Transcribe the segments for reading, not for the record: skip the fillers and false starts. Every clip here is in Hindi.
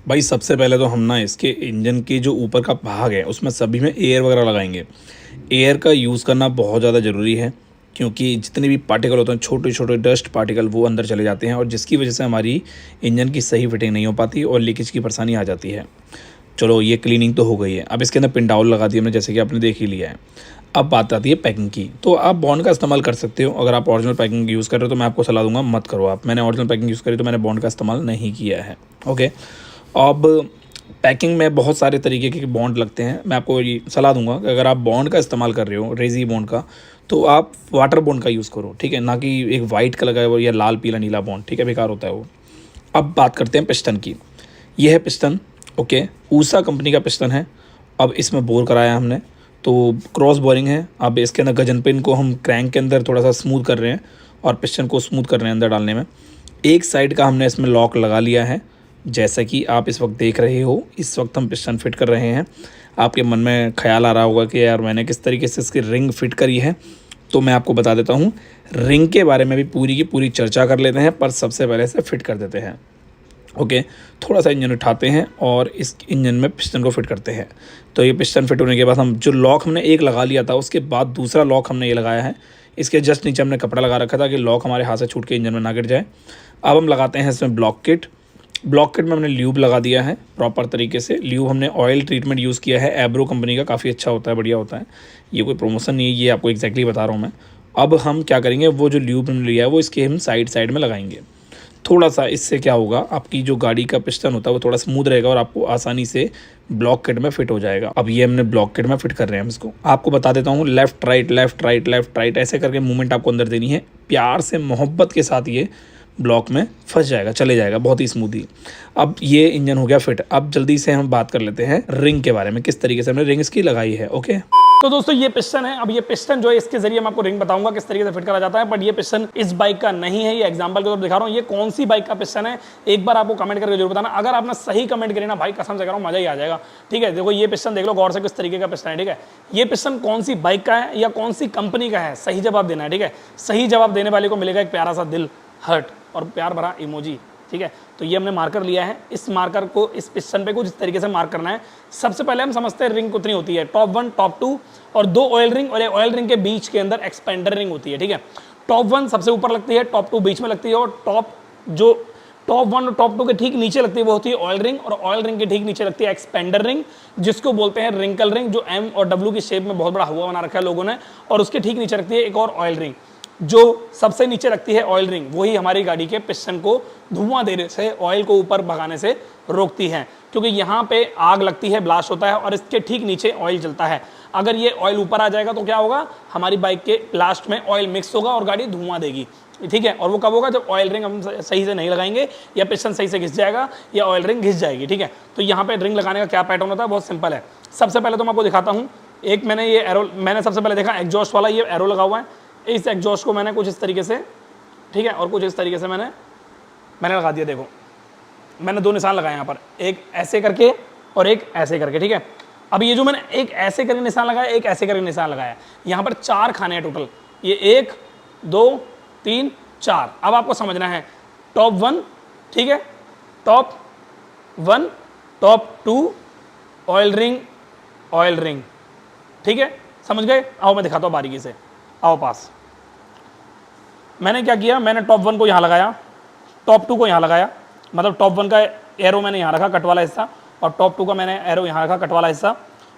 भाई सबसे पहले तो हम ना इसके इंजन के जो ऊपर का भाग है उसमें सभी में एयर वगैरह लगाएंगे। एयर का यूज़ करना बहुत ज़्यादा ज़रूरी है, क्योंकि जितने भी पार्टिकल होते हैं, छोटे छोटे डस्ट पार्टिकल, वो अंदर चले जाते हैं और जिसकी वजह से हमारी इंजन की सही फिटिंग नहीं हो पाती और लीकेज की परेशानी आ जाती है। चलो ये क्लीनिंग तो हो गई है, अब इसके अंदर पिंडाउल लगा दी हमने, जैसे कि आपने देख ही लिया है। अब बात आती है पैकिंग की। तो आप बॉन्ड का इस्तेमाल कर सकते हो, अगर आप ओरिजिनल पैकिंग यूज़ कर रहे हो तो मैं आपको सलाह दूंगा मत करो आप। मैंने ओरिजिनल पैकिंग यूज़ करी तो मैंने बॉन्ड का इस्तेमाल नहीं किया है। ओके। अब पैकिंग में बहुत सारे तरीके के बॉन्ड लगते हैं। मैं आपको ये सलाह दूंगा कि अगर आप बॉन्ड का इस्तेमाल कर रहे हो, रेजी बॉन्ड का, तो आप वाटर बॉन्ड का यूज़ करो, ठीक है, ना कि एक वाइट कलर का या लाल पीला नीला बॉन्ड, ठीक है, बेकार होता है वो। अब बात करते हैं पिस्टन की। ये है पिस्टन। ओके, ऊषा कंपनी का पिस्टन है। अब इसमें बोर कराया हमने, तो क्रॉस बोरिंग है। अब इसके अंदर गजन पिन को हम क्रैंक के अंदर थोड़ा सा स्मूथ कर रहे हैं और पिस्टन को स्मूथ कर रहे हैं अंदर डालने में। एक साइड का हमने इसमें लॉक लगा लिया है, जैसा कि आप इस वक्त देख रहे हो। इस वक्त हम पिस्टन फिट कर रहे हैं। आपके मन में ख्याल आ रहा होगा कि यार मैंने किस तरीके से इसकी रिंग फिट करी है, तो मैं आपको बता देता हूँ। रिंग के बारे में भी पूरी की पूरी चर्चा कर लेते हैं, पर सबसे पहले इसे फिट कर देते हैं। ओके, थोड़ा सा इंजन उठाते हैं और इस इंजन में पिस्टन को फिट करते हैं। तो ये पिस्टन फिट होने के बाद हम जो लॉक हमने एक लगा लिया था, उसके बाद दूसरा लॉक हमने ये लगाया है। इसके जस्ट नीचे हमने कपड़ा लगा रखा था कि लॉक हमारे हाथ से छूट के इंजन में ना गिर जाए। अब हम लगाते हैं इसमें ब्लॉक किट। ब्लॉक किट में हमने ल्यूब लगा दिया है प्रॉपर तरीके से। ल्यूब हमने ऑयल ट्रीटमेंट यूज़ किया है, एब्रो कंपनी का, काफ़ी अच्छा होता है, बढ़िया होता है। ये कोई प्रमोशन नहीं है, ये आपको एग्जैक्टली बता रहा हूँ मैं। अब हम क्या करेंगे, वो जो ल्यूब हमने लिया है वो इसके हम साइड साइड में लगाएंगे थोड़ा सा। इससे क्या होगा, आपकी जो गाड़ी का पिस्टन होता है वो थोड़ा स्मूथ रहेगा और आपको आसानी से ब्लॉक किट में फिट हो जाएगा। अब ये हमने ब्लॉक किट में फिट कर रहे हैं हम इसको। आपको बता देता हूँ, left right left right left right ऐसे करके मूवमेंट आपको अंदर देनी है। प्यार से मोहब्बत के साथ ये ब्लॉक में फंस जाएगा, चले जाएगा बहुत ही स्मूथली। अब ये इंजन हो गया फिट। अब जल्दी से हम बात कर लेते हैं रिंग के बारे में, किस तरीके से हमने रिंग इसकी लगाई है। ओके, तो दोस्तों ये पिस्टन है। अब ये पिस्टन जो है, इसके जरिए मैं आपको रिंग बताऊंगा किस तरीके से फिट करा जाता है। बट ये पिस्टन इस बाइक का नहीं है, ये एग्जांपल के तौर पर दिखा रहा हूँ। ये कौन सी बाइक का पिस्टन है, एक बार आपको कमेंट करके जरूर बताना। अगर आपने सही कमेंट करी ना भाई, कसम से कह रहा हूँ, मजा ही आ जाएगा। ठीक है, देखो ये पिस्टन देख लो गौर से, किस तरीके का पिस्टन है। ठीक है, ये पिस्टन कौन सी बाइक का है या कौन सी कंपनी का है, सही जवाब देना है। ठीक है, सही जवाब देने वाले को मिलेगा एक प्यारा सा दिल, हर्ट और प्यार भरा इमोजी। ठीक है, तो ये हमने मार्कर लिया है। इस मार्कर को इस पिस्टन पे कुछ इस तरीके से मार्क करना है। सबसे पहले हम समझते हैं रिंग कितनी होती है। टॉप 1, टॉप 2 और 2 ऑयल रिंग, और ऑयल रिंग के बीच के अंदर एक्सपेंडर रिंग होती है। ठीक है, टॉप 1 सबसे ऊपर लगती है, टॉप 2 बीच में लगती है, और टॉप 1 और टॉप 2 के ठीक नीचे लगती है वो होती है ऑयल रिंग, और ऑयल रिंग के ठीक नीचे लगती है एक्सपेंडर रिंग, जिसको बोलते हैं रिंकल रिंग, जो एम और डब्ल्यू की शेप में बहुत बड़ा हुआ बना रखा है लोगों ने। और उसके ठीक नीचे रखती है एक और ऑयल रिंग। जो सबसे नीचे रखती है ऑयल रिंग, वही हमारी गाड़ी के पिस्टन को धुआं देने से, ऑयल को ऊपर भगाने से रोकती है, क्योंकि यहाँ पे आग लगती है, ब्लास्ट होता है, और इसके ठीक नीचे ऑयल जलता है। अगर ये ऑयल ऊपर आ जाएगा तो क्या होगा, हमारी बाइक के ब्लास्ट में ऑयल मिक्स होगा और गाड़ी धुआं देगी। ठीक है, और वो कब होगा, जब ऑयल रिंग हम सही से नहीं लगाएंगे, या पिस्टन सही से घिस जाएगा, या ऑयल रिंग घिस जाएगी। ठीक है, तो यहाँ पे रिंग लगाने का क्या पैटर्न होता है, बहुत सिंपल है। सबसे पहले तो मैं आपको दिखाता हूँ। एक मैंने ये एरो, मैंने सबसे पहले देखा एग्जॉस्ट वाला ये एरो लगा हुआ है। इस एग्जॉस्ट को मैंने कुछ इस तरीके से, ठीक है, और कुछ इस तरीके से मैंने लगा दिया। देखो मैंने 2 निशान लगाए यहाँ पर, एक ऐसे करके और एक ऐसे करके। ठीक है, अब ये जो मैंने एक ऐसे करके निशान लगाया, एक ऐसे करके निशान लगाया, यहाँ पर 4 खाने हैं टोटल। ये 1 2 3 4। अब आपको समझना है टॉप 1, ठीक है, टॉप 1, टॉप 2, ऑयल रिंग। ठीक है, समझ गए। आओ मैं दिखाता हूँ बारीकी से, आओ पास। मैंने क्या किया, मैंने टॉप 1 को यहाँ लगाया, टॉप 2 को यहाँ लगाया, मतलब टॉप 1 का एरो मैंने यहाँ रखा कट वाला हिस्सा, और टॉप 2 का मैंने एरो यहाँ रखा कट वाला हिस्सा।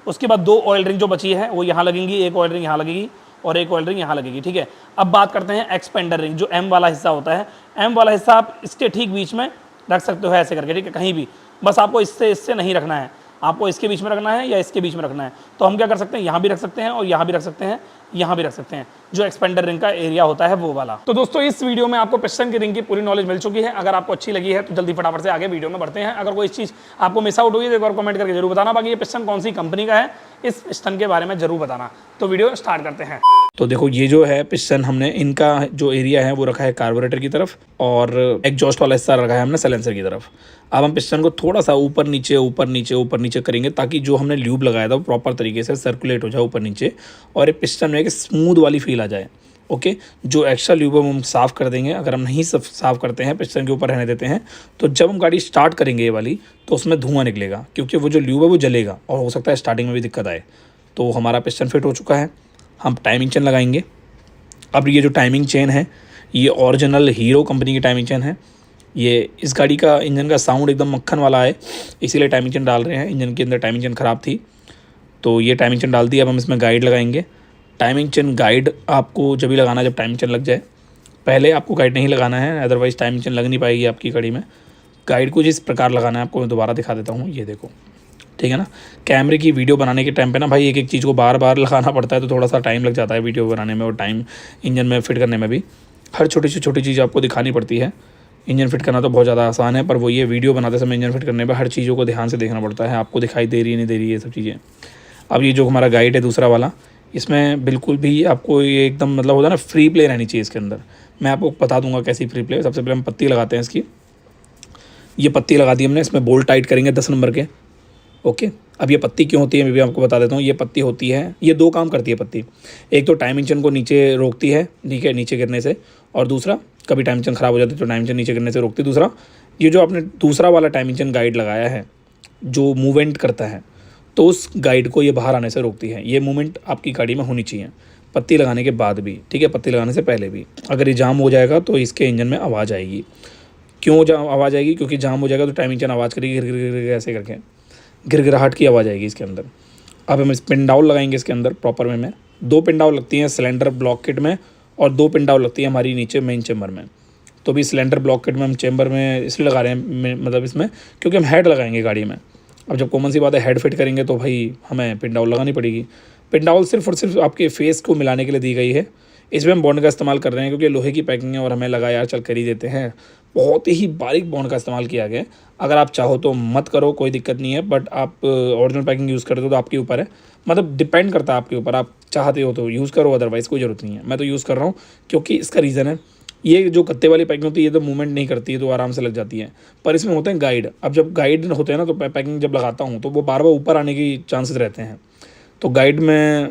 उसके बाद 2 ऑयल रिंग जो बची है वो यहाँ लगेंगी, एक ऑयल रिंग यहाँ लगेगी और एक ऑयल रिंग यहाँ लगेगी। ठीक है, अब बात करते हैं एक्सपेंडर रिंग, जो एम वाला हिस्सा होता है। एम वाला हिस्सा आप इसके ठीक बीच में रख सकते हो ऐसे करके। ठीक है, कहीं भी, बस आपको इससे नहीं रखना है, आपको इसके बीच में रखना है या इसके बीच में रखना है। तो हम क्या कर सकते हैं, यहाँ भी रख सकते हैं और यहाँ भी रख सकते हैं, यहाँ भी रख सकते हैं, जो एक्सपेंडर रिंग का एरिया होता है वो वाला। तो दोस्तों इस वीडियो में आपको पिस्टन की रिंग की पूरी नॉलेज मिल चुकी है। अगर आपको अच्छी लगी है तो जल्दी फटाफट से आगे वीडियो में बढ़ते हैं। अगर कोई चीज़ आपको मिस आउट हुई तो एक बार कमेंट करके जरूर बताना। बाकी ये पिस्टन कौन सी कंपनी का है, इस पिस्टन के बारे में जरूर बताना। तो वीडियो स्टार्ट करते हैं। तो देखो ये जो है पिस्टन, हमने इनका जो एरिया है वो रखा है कार्बोरेटर की तरफ, और एग्जॉस्ट वाला हिस्सा रखा है हमने साइलेंसर की तरफ। अब हम पिस्टन को थोड़ा सा ऊपर नीचे करेंगे, ताकि जो हमने ल्यूब लगाया था वो प्रॉपर तरीके से सर्कुलेट हो जाए ऊपर नीचे, और ये पिस्टन में एक स्मूथ वाली फील आ जाए। ओके। जो एक्स्ट्रा ल्यूब हम साफ़ कर देंगे, अगर हम नहीं साफ़ करते हैं, पिस्टन के ऊपर रहने देते हैं, तो जब हम गाड़ी स्टार्ट करेंगे ये वाली, तो उसमें धुआं निकलेगा, क्योंकि वो जो ल्यूब है वो जलेगा और हो सकता है स्टार्टिंग में भी दिक्कत आए। तो हमारा पिस्टन फिट हो चुका है। हम टाइमिंग चेन लगाएंगे। अब ये जो टाइमिंग चेन है, ये ओरिजिनल हीरो कंपनी की टाइमिंग चेन है। ये इस गाड़ी का इंजन का साउंड एकदम मक्खन वाला है, इसीलिए टाइमिंग चेन डाल रहे हैं। इंजन के अंदर टाइमिंग चेन ख़राब थी, तो ये टाइमिंग चेन डाल दी। अब हम इसमें गाइड लगाएंगे। टाइमिंग चेन गाइड आपको जब भी लगाना है जब टाइमिंग चेन लग जाए, पहले आपको गाइड नहीं लगाना है, अदरवाइज़ टाइमिंग चेन लग नहीं पाएगी आपकी गाड़ी में। गाइड को जिस प्रकार लगाना है आपको मैं दोबारा दिखा देता हूँ, ये देखो, ठीक है ना। कैमरे की वीडियो बनाने के टाइम पे ना भाई एक एक चीज़ को बार बार लगाना पड़ता है, तो थोड़ा सा टाइम लग जाता है वीडियो बनाने में और टाइम इंजन में फिट करने में भी। हर छोटी से छोटी चीज़ आपको दिखानी पड़ती है। इंजन फिट करना तो बहुत ज़्यादा आसान है, पर वो ये वीडियो बनाते समय इंजन फिट करने पर हर चीज़ों को ध्यान से देखना पड़ता है, आपको दिखाई दे रही है नहीं दे रही है ये सब चीज़ें। अब ये जो हमारा गाइड है दूसरा वाला, इसमें बिल्कुल भी आपको ये एकदम मतलब होता है ना, फ्री प्ले रहनी चाहिए इसके अंदर। मैं आपको बता दूंगा कैसी फ्री प्ले। सबसे पहले हम पत्ती लगाते हैं इसकी। ये पत्ती लगा दी हमने, इसमें बोल्ट टाइट करेंगे 10 नंबर के। ओके। अब ये पत्ती क्यों होती है मैं भी आपको बता देता हूँ। ये पत्ती होती है, ये 2 काम करती है पत्ती। एक तो टाइम इंजन को नीचे रोकती है, ठीक है, नीचे गिरने से, और दूसरा कभी टाइम इंजन ख़राब हो जाती है तो टाइम इंजन नीचे गिरने से रोकती है। दूसरा, ये जो आपने दूसरा वाला टाइम इंजन गाइड लगाया है जो मूवमेंट करता है, तो उस गाइड को ये बाहर आने से रोकती है। ये मूवमेंट आपकी गाड़ी में होनी चाहिए पत्ती लगाने के बाद भी, ठीक है, पत्ती लगाने से पहले भी। अगर ये जाम हो जाएगा तो इसके इंजन में आवाज़ आएगी। क्यों आवाज़ आएगी? क्योंकि जाम हो जाएगा तो टाइम इंजन आवाज़ करेगी, गिर गिर गिर ऐसे करके, गिरगिराहट की आवाज़ आएगी इसके अंदर। अब हम इस पिन डाउन लगाएंगे इसके अंदर प्रॉपर वे में। 2 पिन डाउन लगती हैं सिलेंडर ब्लॉक किट में, और 2 पिन डाउन लगती है हमारी नीचे मेन चेम्बर में। तो भी सिलेंडर ब्लॉक किट में हम चेम्बर में इसलिए लगा रहे हैं, मतलब इसमें, क्योंकि हम हेड लगाएंगे गाड़ी में। अब जब कॉमन सी बात है हेड फिट करेंगे तो भाई हमें पिन डाउन लगानी पड़ेगी। पिन डाउन सिर्फ और सिर्फ आपके फेस को मिलाने के लिए दी गई है। इसमें हम बॉन्ड का इस्तेमाल कर रहे हैं क्योंकि लोहे की पैकिंग है और हमें लगा यार चल कर ही देते हैं। बहुत ही बारीक बॉन्ड का इस्तेमाल किया गया है। अगर आप चाहो तो मत करो, कोई दिक्कत नहीं है, बट आप ओरिजिनल पैकिंग यूज़ करते हो तो आपके ऊपर है, मतलब डिपेंड करता है आपके ऊपर। आप चाहते हो तो यूज़ करो, अदरवाइज़ कोई ज़रूरत नहीं है। मैं तो यूज़ कर रहा हूँ क्योंकि इसका रीज़न है, ये जो कत्ते वाली पैकिंग होती है ये तो मूवमेंट नहीं करती है, तो आराम से लग जाती है। पर इसमें होते हैं गाइड। अब जब गाइड होते हैं ना, तो पैकिंग जब लगाता हूँ तो वो बार बार ऊपर आने की चांसेस रहते हैं, तो गाइड में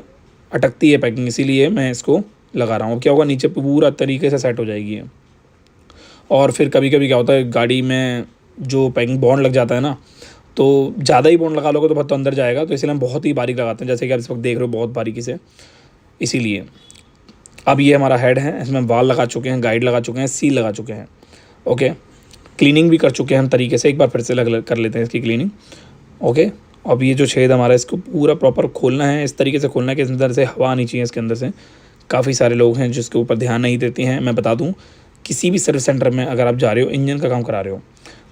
अटकती है पैकिंग, इसीलिए मैं इसको लगा रहा हूँ। क्या होगा, नीचे पूरा तरीके से सेट हो जाएगी ये। और फिर कभी कभी क्या होता है, गाड़ी में जो पैकिंग बॉन्ड लग जाता है ना, तो ज़्यादा ही बॉन्ड लगा लोगे तो बहुत तो अंदर जाएगा, तो इसलिए हम बहुत ही बारीक लगाते हैं, जैसे कि आप इस वक्त देख रहे हो बहुत बारीकी से। इसीलिए अब ये हमारा हेड है, इसमें वाल लगा चुके हैं, गाइड लगा चुके हैं, सील लगा चुके हैं। ओके, क्लीनिंग भी कर चुके हैं हम तरीके से। एक बार फिर से कर लेते हैं इसकी क्लीनिंग। ओके, अब ये जो छेद हमारा, इसको पूरा प्रॉपर खोलना है, इस तरीके से खोलना है कि इस अंदर से हवा आनी चाहिए इसके अंदर से। काफ़ी सारे लोग हैं जिसके ऊपर ध्यान नहीं देते हैं। मैं बता दूं, किसी भी सर्विस सेंटर में अगर आप जा रहे हो, इंजन का काम करा रहे हो,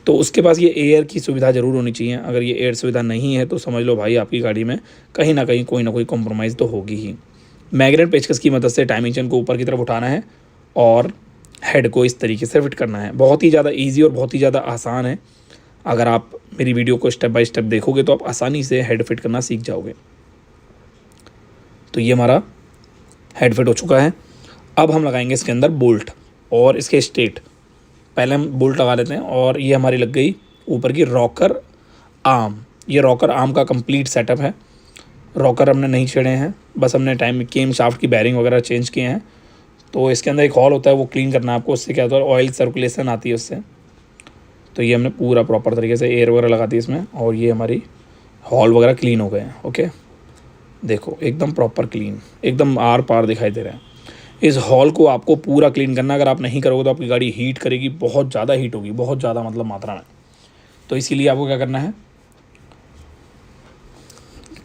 तो उसके पास ये एयर की सुविधा ज़रूर होनी चाहिए। अगर ये एयर सुविधा नहीं है तो समझ लो भाई आपकी गाड़ी में कहीं ना कहीं कोई ना कोई कॉम्प्रोमाइज़ तो होगी ही। मैग्नेट पेचकस की मदद से टाइम इंजन को ऊपर की तरफ उठाना है और हेड को इस तरीके से फिट करना है। बहुत ही ज़्यादा ईजी और बहुत ही ज़्यादा आसान है। अगर आप मेरी वीडियो को स्टेप बाय स्टेप देखोगे तो आप आसानी से हेड फिट करना सीख जाओगे। तो ये हमारा हेड फिट हो चुका है। अब हम लगाएंगे इसके अंदर बोल्ट और इसके स्टेट। पहले हम बोल्ट लगा लेते हैं, और ये हमारी लग गई ऊपर की रॉकर आर्म। ये रॉकर आर्म का कंप्लीट सेटअप है। रॉकर हमने नहीं छेड़े हैं, बस हमने टाइम केम शाफ्ट की बैरिंग वगैरह चेंज किए हैं। तो इसके अंदर एक हॉल होता है, वो क्लीन करना है आपको। उससे क्या होता है, ऑयल सर्कुलेशन आती है उससे। तो ये हमने पूरा प्रॉपर तरीके से एयर वगैरह लगा दी इसमें, और ये हमारी हॉल वगैरह क्लीन हो गए हैं। ओके, देखो एकदम प्रॉपर क्लीन, एकदम आर पार दिखाई दे रहा है। इस हॉल को आपको पूरा क्लीन करना। अगर आप नहीं करोगे तो आपकी गाड़ी हीट करेगी, बहुत ज़्यादा हीट होगी, बहुत ज़्यादा मतलब मात्रा में। तो इसीलिए आपको क्या करना है,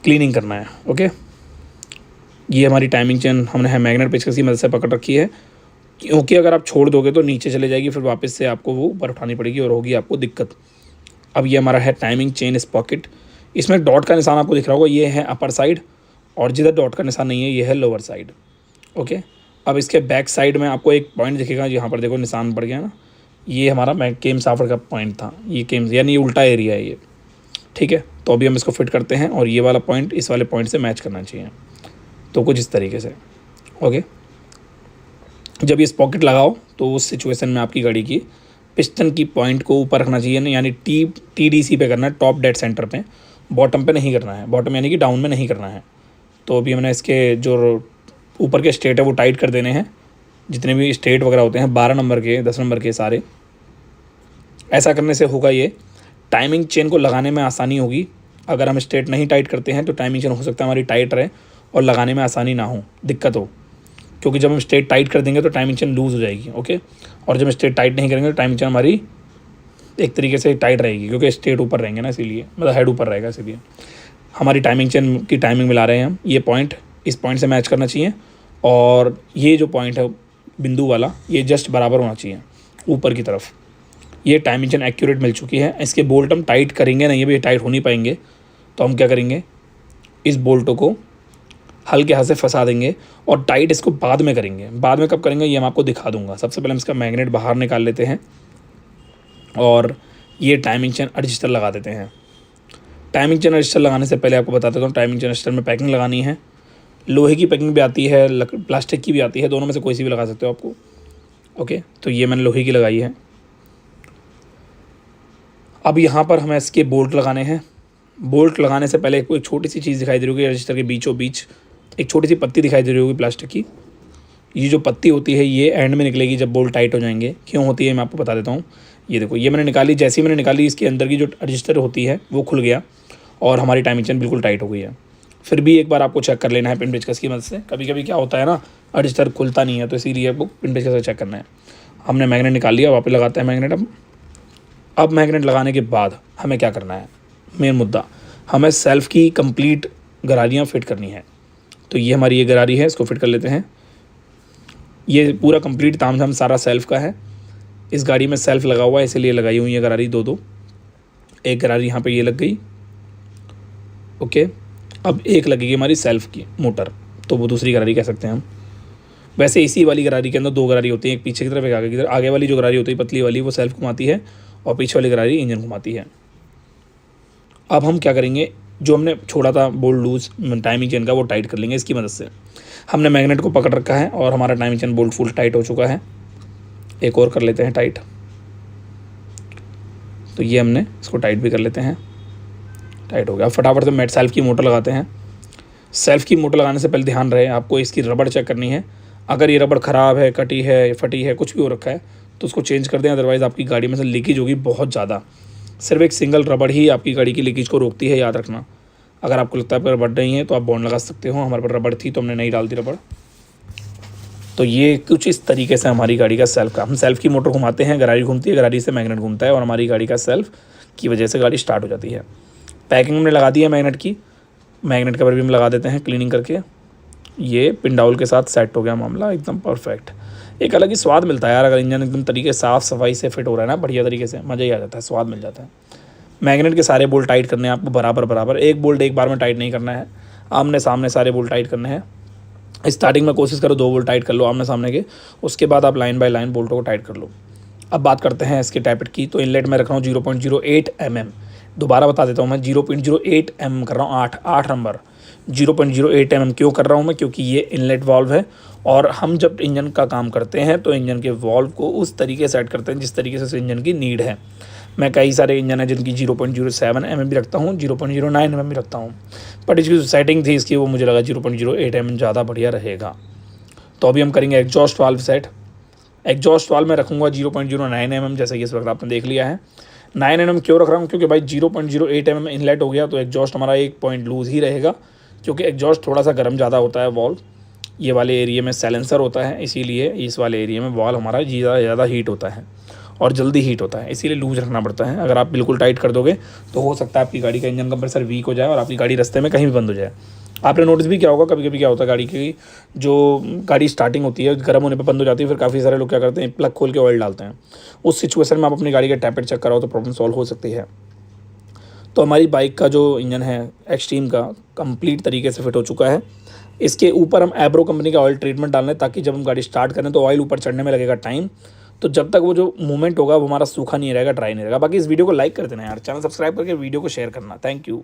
क्लीनिंग करना है। ओके, ये हमारी टाइमिंग चेन हमने मैग्नेट पेचकस की मदद से पकड़ रखी है, क्योंकि अगर आप छोड़ दोगे तो नीचे चले जाएगी, फिर वापस से आपको वो ऊपर उठानी पड़ेगी और होगी आपको दिक्कत। अब ये हमारा है टाइमिंग चेन स्पॉकेट। इसमें डॉट का निशान आपको दिख रहा होगा, ये है अपर साइड, और जिधर डॉट का निशान नहीं है ये है लोअर साइड। ओके, अब इसके बैक साइड में आपको एक पॉइंट दिखेगा, यहाँ पर देखो निशान पड़ गया ना, ये हमारा केम शाफ्ट का पॉइंट था। ये केम यानी उल्टा एरिया है ये, ठीक है। तो अभी हम इसको फिट करते हैं, और ये वाला पॉइंट इस वाले पॉइंट से मैच करना चाहिए। तो कुछ इस तरीके से। ओके, जब ये स्पॉकेट लगाओ तो उस सिचुएशन में आपकी गाड़ी की पिस्टन की पॉइंट को ऊपर रखना चाहिए ना, यानी TDC पे करना है, टॉप डेड सेंटर पे, बॉटम पे नहीं करना है। बॉटम यानी कि डाउन में नहीं करना है। तो अभी हमने इसके जो ऊपर के स्टेट है वो टाइट कर देने हैं, जितने भी स्टेट वगैरह होते हैं 12 नंबर के 10 नंबर के सारे। ऐसा करने से होगा ये, टाइमिंग चेन को लगाने में आसानी होगी। अगर हम स्टेट नहीं टाइट करते हैं तो टाइमिंग चेन हो सकता है हमारी टाइट रहे और लगाने में आसानी ना हो, दिक्कत हो, क्योंकि जब हम स्टेट टाइट कर देंगे तो टाइमिंग चेन लूज़ हो जाएगी। ओके, और जब हम स्टेट टाइट नहीं करेंगे तो टाइमिंग चेन हमारी एक तरीके से टाइट रहेगी, क्योंकि स्टेट ऊपर रहेंगे ना, इसीलिए मतलब हेड ऊपर रहेगा, इसीलिए हमारी टाइमिंग चेन की टाइमिंग मिला रहे हैं हम। ये पॉइंट इस पॉइंट से मैच करना चाहिए और ये जो पॉइंट है बिंदु वाला, ये जस्ट बराबर होना चाहिए ऊपर की तरफ। ये टाइमिंग चेन एक्यूरेट मिल चुकी है। इसके बोल्ट हम टाइट करेंगे नहीं, ये टाइट हो नहीं पाएंगे, तो हम क्या करेंगे, इस बोल्टों को हल्के हाथ से फंसा देंगे और टाइट इसको बाद में करेंगे। बाद में कब करेंगे ये मैं आपको दिखा दूंगा। सबसे पहले हम इसका मैग्नेट बाहर निकाल लेते हैं और ये टाइमिंग चेन एडजस्टर लगा देते हैं। टाइमिंग चेन एडजस्टर लगाने से पहले आपको बता देता हूँ, टाइमिंग चेन एडजस्टर में पैकिंग लगानी है। लोहे की पैकिंग भी आती है, प्लास्टिक की भी आती है, दोनों में से कोई सी भी लगा सकते हो आपको। ओके, तो ये मैंने लोहे की लगाई है। अब यहाँ पर हमें इसके बोल्ट लगाने हैं। बोल्ट लगाने से पहले कोई छोटी सी चीज़ दिखाई दे रही होगी रजिस्टर के बीचों बीच, एक छोटी सी पत्ती दिखाई दे रही होगी प्लास्टिक की। ये जो पत्ती होती है ये एंड में निकलेगी जब बोल्ट टाइट हो जाएंगे। क्यों होती है मैं आपको बता देता हूँ। ये देखो, ये मैंने निकाली, जैसे ही मैंने निकाली इसके अंदर की जो रजिस्टर होती है वो खुल गया और हमारी टाइमिंग चेन बिल्कुल टाइट हो गई है। फिर भी एक बार आपको चेक कर लेना है पिन पेचकस की मदद से। कभी कभी क्या होता है ना, रजिस्टर खुलता नहीं है, तो इसीलिए आपको पिन पेचकस से चेक करना है। हमने मैग्नेट निकाल लिया, वापस लगाते हैं मैग्नेट। अब मैग्नेट लगाने के बाद हमें क्या करना है, मेन मुद्दा, हमें सेल्फ की कंप्लीट गरारियाँ फिट करनी है। तो ये हमारी ये गरारी है, इसको फिट कर लेते हैं। ये पूरा कंप्लीट तामझाम सारा सेल्फ का है। इस गाड़ी में सेल्फ लगा हुआ है, इसीलिए लगाई हुई है गरारी दो। एक गरारी यहाँ पे ये लग गई। ओके, अब एक लगेगी हमारी सेल्फ की मोटर, तो वो दूसरी गरारी कह सकते हैं हम। वैसे इसी वाली गरारी के अंदर दो गरारी होती है, एक पीछे की तरफ एक आगे की तरफ। आगे वाली जो गरारी होती है पतली वाली, वो सेल्फ घुमाती है और पीछे वाली गरारी इंजन घुमाती है। अब हम क्या करेंगे, जो हमने छोड़ा था बोल्ट लूज टाइमिंग चेन का, वो टाइट कर लेंगे इसकी मदद से। हमने मैग्नेट को पकड़ रखा है और हमारा timing chain bolt full tight हो चुका है। एक और कर लेते हैं टाइट, तो ये हमने इसको टाइट भी कर लेते हैं। टाइट हो गया। अब फटाफट से मेट सेल्फ की मोटर लगाते हैं। सेल्फ की मोटर लगाने से पहले ध्यान रहे आपको इसकी रबड़ चेक करनी है। अगर ये रबड़ ख़राब है, कटी है, फटी है, कुछ भी हो रखा है तो उसको चेंज कर दें, अदरवाइज़ आपकी गाड़ी में से लीकेज होगी बहुत ज़्यादा। सिर्फ एक सिंगल रबड़ ही आपकी गाड़ी की लीकेज को रोकती है, याद रखना। अगर आपको लगता है पर रबड़ नहीं है तो आप बॉन्ड लगा सकते हो। हमारे पास रबड़ थी तो हमने नहीं डाल दी रबड़। तो ये कुछ इस तरीके से हमारी गाड़ी का सेल्फ का, हम सेल्फ की मोटर घुमाते हैं, गरारी घूमती है, गरारी से मैग्नेट घूमता है और हमारी गाड़ी का सेल्फ की वजह से गाड़ी स्टार्ट हो जाती है। पैकिंग हमने लगा दी है मैग्नेट की। मैग्नेट कवर भी हम लगा देते हैं क्लीनिंग करके। ये पिंडाउल के साथ सेट हो गया मामला, एकदम परफेक्ट। एक अलग ही स्वाद मिलता है यार, अगर इंजन एकदम तरीके साफ़ सफाई से फिट हो रहा है ना बढ़िया तरीके से, मज़ा ही आ जाता है, स्वाद मिल जाता है। मैग्नेट के सारे बोल्ट टाइट करने हैं आपको बराबर। एक बोल्ट एक बार में टाइट नहीं करना है, आमने सामने सारे बोल्ट टाइट करने हैं। स्टार्टिंग में कोशिश करो 2 बोल्ट टाइट कर लो आमने सामने के, उसके बाद आप लाइन बाय लाइन बोल्टों को टाइट कर लो। अब बात करते हैं इसके टैपेट की। तो इनलेट में रख रहा हूँ 0.08 mm। दोबारा बता देता हूँ मैं, 0.08 mm कर रहा हूँ, 8 नंबर। 0.08 mm क्यों कर रहा हूँ मैं, क्योंकि ये इनलेट वाल्व है और हम जब इंजन का काम करते हैं तो इंजन के वाल्व को उस तरीके सेट करते हैं जिस तरीके से इंजन की नीड है। मैं कई सारे इंजन है जिनकी 0.07 mm भी रखता हूँ, 0.09 mm भी रखता हूँ, बट इसकी जो सेटिंग थी इसकी वो मुझे लगा 0.08 mm ज़्यादा बढ़िया रहेगा। तो अभी हम करेंगे exhaust valve set. Exhaust valve में रखूँगा 0.09 mm, जैसे कि इस वक्त आपने देख लिया है। 9 mm क्यों रख रहा हूँ, क्योंकि भाई 0.08 mm इनलेट हो गया तो एग्जॉस्ट हमारा एक पॉइंट लूज़ ही रहेगा, क्योंकि एग्जॉस्ट थोड़ा सा गर्म ज़्यादा होता है वाल्व। ये वाले एरिया में साइलेंसर होता है, इसीलिए इस वाले एरिया में वाल्व हमारा ज़्यादा हीट होता है और जल्दी हीट होता है, इसीलिए लूज रखना पड़ता है। अगर आप बिल्कुल टाइट कर दोगे तो हो सकता है आपकी गाड़ी का इंजन कंप्रेसर वीक हो जाए और आपकी गाड़ी रास्ते में कहीं भी बंद हो जाए। आपने नोटिस भी किया होगा कभी कभी क्या होता है, गाड़ी की जो गाड़ी स्टार्टिंग होती है गर्म होने पे बंद हो जाती है, फिर काफ़ी सारे लोग क्या करते हैं प्लग खोल के ऑयल डालते हैं। उस सिचुएशन में आप अपनी गाड़ी का टैपेट चेक कराओ तो प्रॉब्लम सॉल्व हो सकती है। तो हमारी बाइक का जो इंजन है एक्सट्रीम का कंप्लीट तरीके से फिट हो चुका है। इसके ऊपर हम एब्रो कंपनी का ऑयल ट्रीटमेंट डाल रहे हैं ताकि जब हम गाड़ी स्टार्ट करें तो ऑयल ऊपर चढ़ने में लगेगा टाइम, तो जब तक वो जो मूवमेंट होगा वो हमारा सूखा नहीं रहेगा, ड्राई नहीं रहेगा। बाकी इस वीडियो को लाइक कर देना यार, चैनल सब्सक्राइब करके वीडियो को शेयर करना। Thank you.